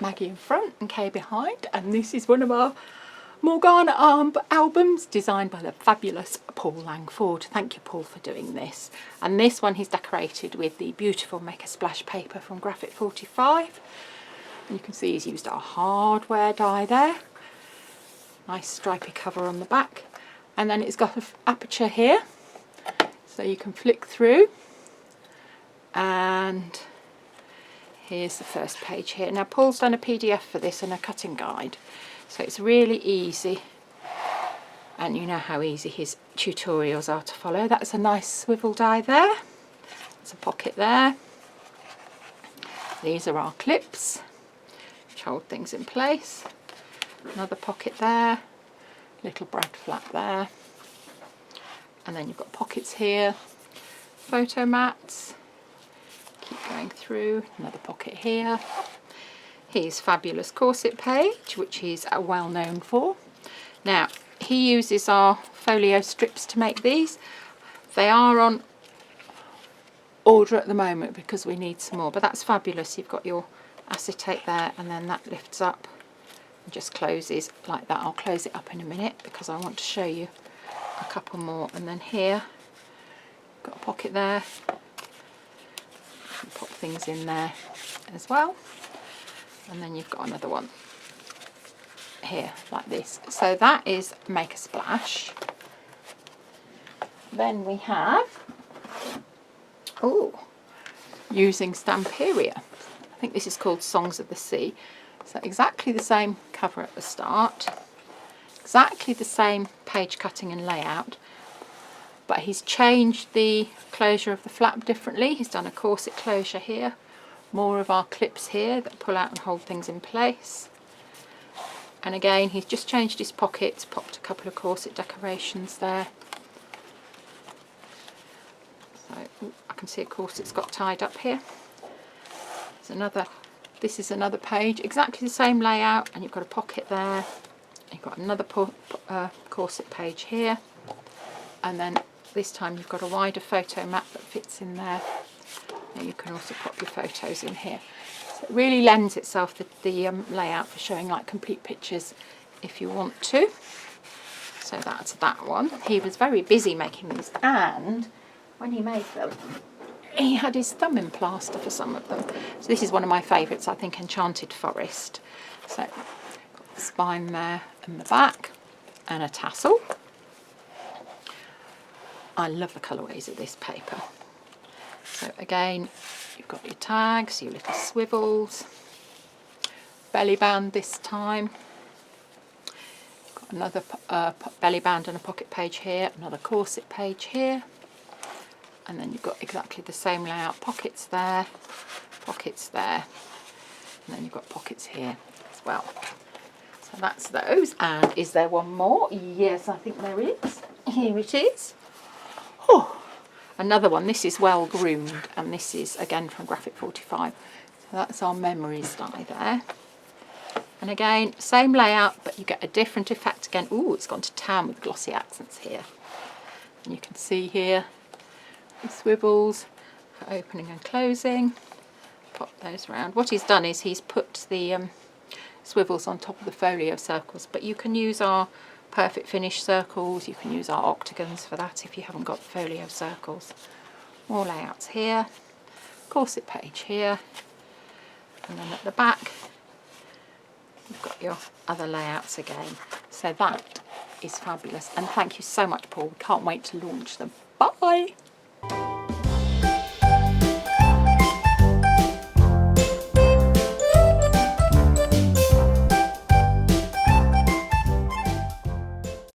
Maggie in front and Kay behind, and this is one of our Morgana albums designed by the fabulous Paul Langford. Thank you, Paul, for doing this. And this one he's decorated with the beautiful Make a Splash paper from Graphic 45. And you can see he's used our hardware die there. Nice stripy cover on the back. And then it's got an aperture here, so you can flick through. And here's the first page here. Now Paul's done a PDF for this and a cutting guide, so it's really easy, and you know how easy his tutorials are to follow. That's a nice swivel die there. There's a pocket there. These are our clips which hold things in place. Another pocket there, little brad flap there, and then you've got pockets here, photo mats. Keep going through, another pocket here. Here's fabulous corset page, which he's well known for. Now he uses our folio strips to make these. They are on order at the moment because we need some more, but that's fabulous. You've got your acetate there, and then that lifts up and just closes like that. I'll close it up in a minute because I want to show you a couple more. And then here, got a pocket there. Pop things in there as well, and then you've got another one here like this. So that is Make a Splash. Then we have using Stamperia. I think this is called Songs of the Sea. So exactly the same cover at the start, exactly the same page cutting and layout, but he's changed the closure of the flap differently. He's done a corset closure here, more of our clips here that pull out and hold things in place. And again, he's just changed his pockets, popped a couple of corset decorations there. So I can see a corset's got tied up here. This is another page, exactly the same layout, and you've got a pocket there. You've got another corset page here, and then this time you've got a wider photo mat that fits in there. And you can also pop your photos in here. So it really lends itself the layout for showing like complete pictures if you want to. So that's that one. He was very busy making these, and when he made them he had his thumb in plaster for some of them. So this is one of my favourites, I think, Enchanted Forest. So got the spine there and the back and a tassel. I love the colourways of this paper. So again, you've got your tags, your little swivels, belly band this time. Got another belly band and a pocket page here, another corset page here, and then you've got exactly the same layout, pockets there, and then you've got pockets here as well. So that's those. And is there one more? Yes, I think there is. Here it is. Oh, another one. This is Well Groomed, and this is again from Graphic 45. So that's our memories die there. And again, same layout, but you get a different effect again. Ooh, it's gone to town with glossy accents here. And you can see here the swivels for opening and closing. Pop those around. What he's done is he's put the swivels on top of the folio circles, but you can use our perfect finish circles, you can use our octagons for that if you haven't got the folio circles. More layouts here, corset page here, and then at the back you've got your other layouts again. So that is fabulous, and thank you so much, Paul. Can't wait to launch them. Bye!